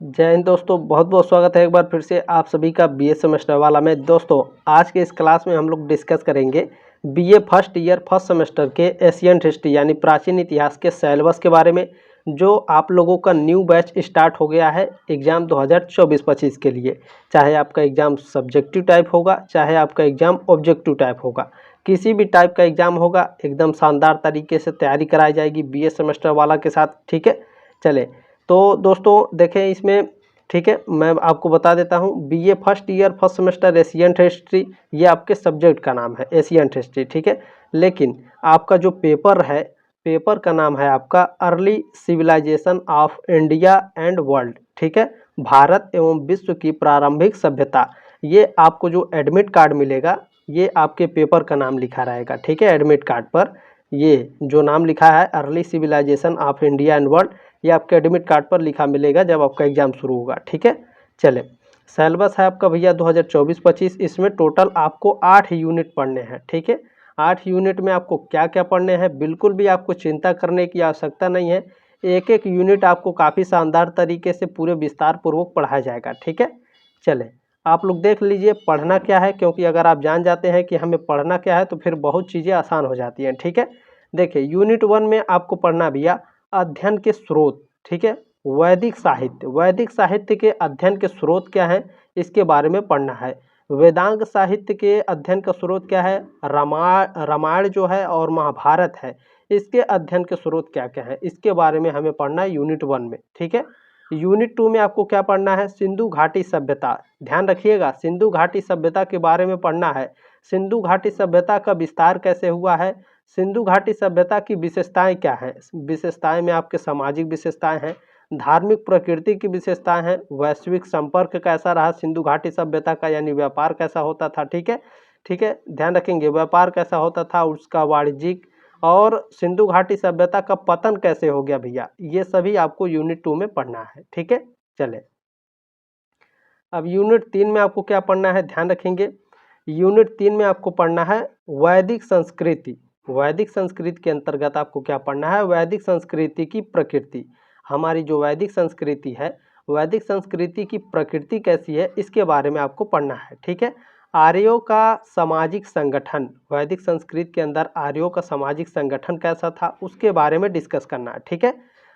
जय हिंद दोस्तों, बहुत बहुत स्वागत है एक बार फिर से आप सभी का बीए सेमेस्टर वाला में। दोस्तों आज के इस क्लास में हम लोग डिस्कस करेंगे BA first year first semester के एशियंट हिस्ट्री यानी प्राचीन इतिहास के सिलेबस के बारे में, जो आप लोगों का न्यू बैच स्टार्ट हो गया है एग्ज़ाम 2024-25 के लिए। चाहे आपका एग्ज़ाम सब्जेक्टिव टाइप होगा, चाहे आपका एग्ज़ाम ऑब्जेक्टिव टाइप होगा, किसी भी टाइप का एग्ज़ाम होगा, एकदम शानदार तरीके से तैयारी कराई जाएगी बीए सेमेस्टर वाला के साथ। ठीक है, चले तो दोस्तों देखें इसमें, ठीक है, मैं आपको बता देता हूँ BA first year first semester ancient history, ये आपके सब्जेक्ट का नाम है एशियंट हिस्ट्री। ठीक है, लेकिन आपका जो पेपर है, पेपर का नाम है आपका early civilization of India and world. ठीक है, भारत एवं विश्व की प्रारंभिक सभ्यता। ये आपको जो एडमिट कार्ड मिलेगा, ये आपके पेपर का नाम लिखा रहेगा। ठीक है, एडमिट कार्ड पर ये जो नाम लिखा है early civilization of India and world, ये आपके एडमिट कार्ड पर लिखा मिलेगा जब आपका एग्ज़ाम शुरू होगा। ठीक है, चले सिलेबस है आपका भैया 2024-25। इसमें टोटल आपको 8 यूनिट पढ़ने हैं। ठीक है, 8 यूनिट में आपको क्या क्या पढ़ने हैं, बिल्कुल भी आपको चिंता करने की आवश्यकता नहीं है। एक एक यूनिट आपको काफ़ी शानदार तरीके से पूरे विस्तार पूर्वक पढ़ाया जाएगा। ठीक है, चले आप लोग देख लीजिए पढ़ना क्या है, क्योंकि अगर आप जान जाते हैं कि हमें पढ़ना क्या है तो फिर बहुत चीज़ें आसान हो जाती हैं। ठीक है, देखिए यूनिट 1 में आपको पढ़ना भैया अध्ययन के स्रोत। ठीक है, वैदिक साहित्य, वैदिक साहित्य के अध्ययन के स्रोत क्या हैं इसके बारे में पढ़ना है। वेदांग साहित्य के अध्ययन का स्रोत क्या है, रामायण जो है और महाभारत है, इसके अध्ययन के स्रोत क्या क्या है इसके बारे में हमें पढ़ना है यूनिट 1 में। ठीक है, यूनिट 2 में आपको क्या पढ़ना है, सिंधु घाटी सभ्यता। ध्यान रखिएगा, सिंधु घाटी सभ्यता के बारे में पढ़ना है। सिंधु घाटी सभ्यता का विस्तार कैसे हुआ है, सिंधु घाटी सभ्यता की विशेषताएं क्या हैं। विशेषताएं में आपके सामाजिक विशेषताएं हैं, धार्मिक प्रकृति की विशेषताएं हैं, वैश्विक संपर्क कैसा रहा सिंधु घाटी सभ्यता का, यानी व्यापार कैसा होता था। ठीक है, ठीक है, ध्यान रखेंगे व्यापार कैसा होता था, उसका वाणिज्यिक, और सिंधु घाटी सभ्यता का पतन कैसे हो गया भैया, ये सभी आपको यूनिट 2 में पढ़ना है। ठीक है, चले अब यूनिट 3 में आपको क्या पढ़ना है, ध्यान रखेंगे यूनिट 3 में आपको पढ़ना है वैदिक संस्कृति। वैदिक संस्कृति के अंतर्गत आपको क्या पढ़ना है, वैदिक संस्कृति की प्रकृति। हमारी जो वैदिक संस्कृति है, वैदिक संस्कृति की प्रकृति कैसी है इसके बारे में आपको पढ़ना है। ठीक है, आर्यों का सामाजिक संगठन, वैदिक संस्कृति के अंदर आर्यों का सामाजिक संगठन कैसा था उसके बारे में डिस्कस करना है। ठीक है,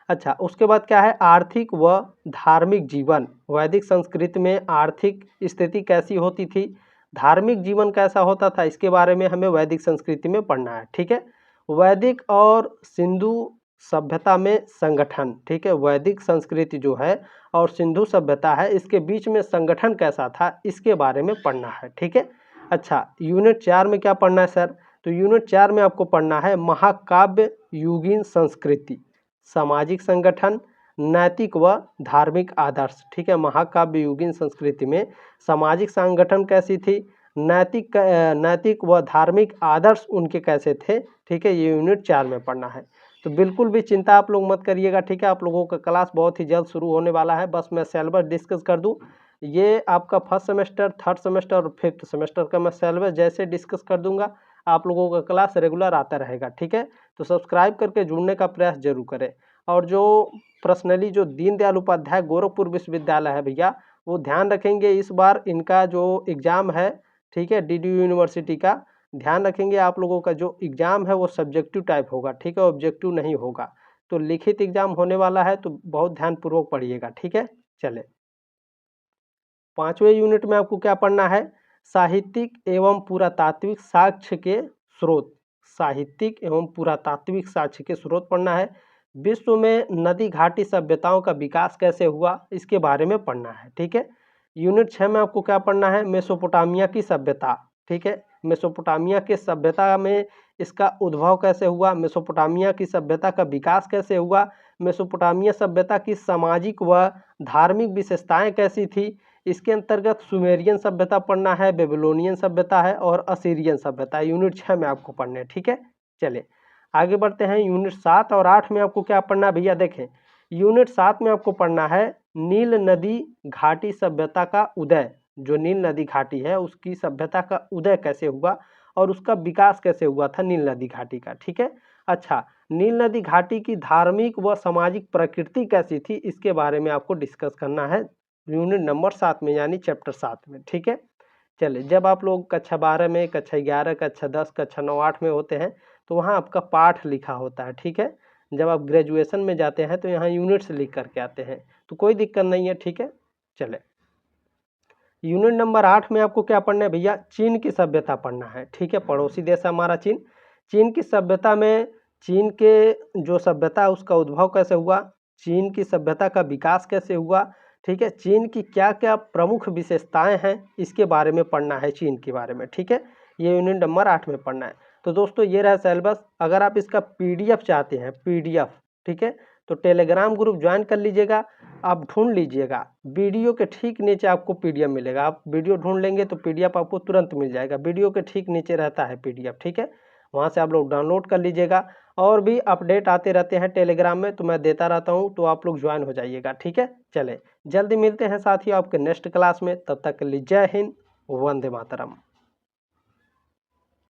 अच्छा उसके बाद क्या है, आर्थिक व धार्मिक जीवन। वैदिक संस्कृति में आर्थिक स्थिति कैसी होती थी, धार्मिक जीवन कैसा होता था, इसके बारे में हमें वैदिक संस्कृति में पढ़ना है। ठीक है, वैदिक और सिंधु सभ्यता में संगठन। ठीक है, वैदिक संस्कृति जो है और सिंधु सभ्यता है, इसके बीच में संगठन कैसा था इसके बारे में पढ़ना है। ठीक है, अच्छा यूनिट 4 में क्या पढ़ना है सर, तो यूनिट 4 में आपको पढ़ना है महाकाव्य युगीन संस्कृति, सामाजिक संगठन, नैतिक व धार्मिक आदर्श। ठीक है, महाकाव्य युगीन संस्कृति में सामाजिक संगठन कैसी थी, नैतिक व धार्मिक आदर्श उनके कैसे थे। ठीक है, ये यूनिट 4 में पढ़ना है। तो बिल्कुल भी चिंता आप लोग मत करिएगा। ठीक है, आप लोगों का क्लास बहुत ही जल्द शुरू होने वाला है। बस मैं सिलेबस डिस्कस कर दूं, ये आपका फर्स्ट सेमेस्टर, थर्ड सेमेस्टर और फिफ्थ सेमेस्टर का मैं सिलेबस जैसे डिस्कस कर दूंगा, आप लोगों का क्लास रेगुलर आता रहेगा। ठीक है, तो सब्सक्राइब करके जुड़ने का प्रयास जरूर करें। और जो पर्सनली जो दीनदयाल उपाध्याय गोरखपुर विश्वविद्यालय है भैया, वो ध्यान रखेंगे इस बार इनका जो एग्ज़ाम है, ठीक है, डीडीयू यूनिवर्सिटी का, ध्यान रखेंगे आप लोगों का जो एग्ज़ाम है वो सब्जेक्टिव टाइप होगा। ठीक है, ऑब्जेक्टिव नहीं होगा। तो लिखित एग्ज़ाम होने वाला है, तो बहुत ध्यानपूर्वक पढ़िएगा। ठीक है, चले 5वें यूनिट में आपको क्या पढ़ना है, साहित्यिक एवं पुरातात्विक साक्ष्य के स्रोत। साहित्यिक एवं पुरातात्विक साक्ष्य के स्रोत पढ़ना है। विश्व में नदी घाटी सभ्यताओं का विकास कैसे हुआ इसके बारे में पढ़ना है। ठीक है, यूनिट 6 में आपको क्या पढ़ना है, मेसोपोटामिया की सभ्यता। ठीक है, मेसोपोटामिया के सभ्यता में इसका उद्भव कैसे हुआ, मेसोपोटामिया की सभ्यता का विकास कैसे हुआ, मेसोपोटामिया सभ्यता की सामाजिक व धार्मिक विशेषताएं कैसी थी। इसके अंतर्गत सुमेरियन सभ्यता पढ़ना है, बेबीलोनियन सभ्यता है और असीरियन सभ्यता यूनिट 6 में आपको पढ़ने हैं। ठीक है, चले आगे बढ़ते हैं। यूनिट 7 और 8 में आपको क्या पढ़ना है भैया, देखें यूनिट 7 में आपको पढ़ना है नील नदी घाटी सभ्यता का उदय। जो नील नदी घाटी है उसकी सभ्यता का उदय कैसे हुआ और उसका विकास कैसे हुआ था नील नदी घाटी का। ठीक है, अच्छा नील नदी घाटी की धार्मिक व सामाजिक प्रकृति कैसी थी, इसके बारे में आपको डिस्कस करना है यूनिट नंबर 7 में, यानी चैप्टर 7 में। ठीक है, चलिए, जब आप लोग कक्षा 12 में, कक्षा 11, कक्षा 10, कक्षा 9, 8 में होते हैं तो वहाँ आपका पाठ लिखा होता है। ठीक है, जब आप ग्रेजुएशन में जाते हैं तो यहाँ यूनिट्स लिख करके आते हैं, तो कोई दिक्कत नहीं है। ठीक है, चले, यूनिट नंबर 8 में आपको क्या पढ़ना है भैया, चीन की सभ्यता पढ़ना है। ठीक है, पड़ोसी देश है हमारा चीन। चीन की सभ्यता में चीन के जो सभ्यता है उसका उद्भव कैसे हुआ, चीन की सभ्यता का विकास कैसे हुआ, ठीक है, चीन की क्या क्या प्रमुख विशेषताएं हैं, इसके बारे में पढ़ना है, चीन के बारे में। ठीक है, ये यूनिट नंबर 8 में पढ़ना है। तो दोस्तों ये रहा सिलेबस। अगर आप इसका पीडीएफ चाहते हैं, पीडीएफ, ठीक है, तो टेलीग्राम ग्रुप ज्वाइन कर लीजिएगा। आप ढूंढ लीजिएगा, वीडियो के ठीक नीचे आपको पीडीएफ मिलेगा। आप वीडियो ढूंढ लेंगे तो पीडीएफ आपको तुरंत मिल जाएगा, वीडियो के ठीक नीचे रहता है पीडीएफ। ठीक है, वहाँ से आप लोग डाउनलोड कर लीजिएगा। और भी अपडेट आते रहते हैं टेलीग्राम में, तो मैं देता रहता हूँ, तो आप लोग ज्वाइन हो जाइएगा। ठीक है, चले, जल्दी मिलते हैं साथियों आपके नेक्स्ट क्लास में। तब तक के लिए जय हिंद, वंदे मातरम।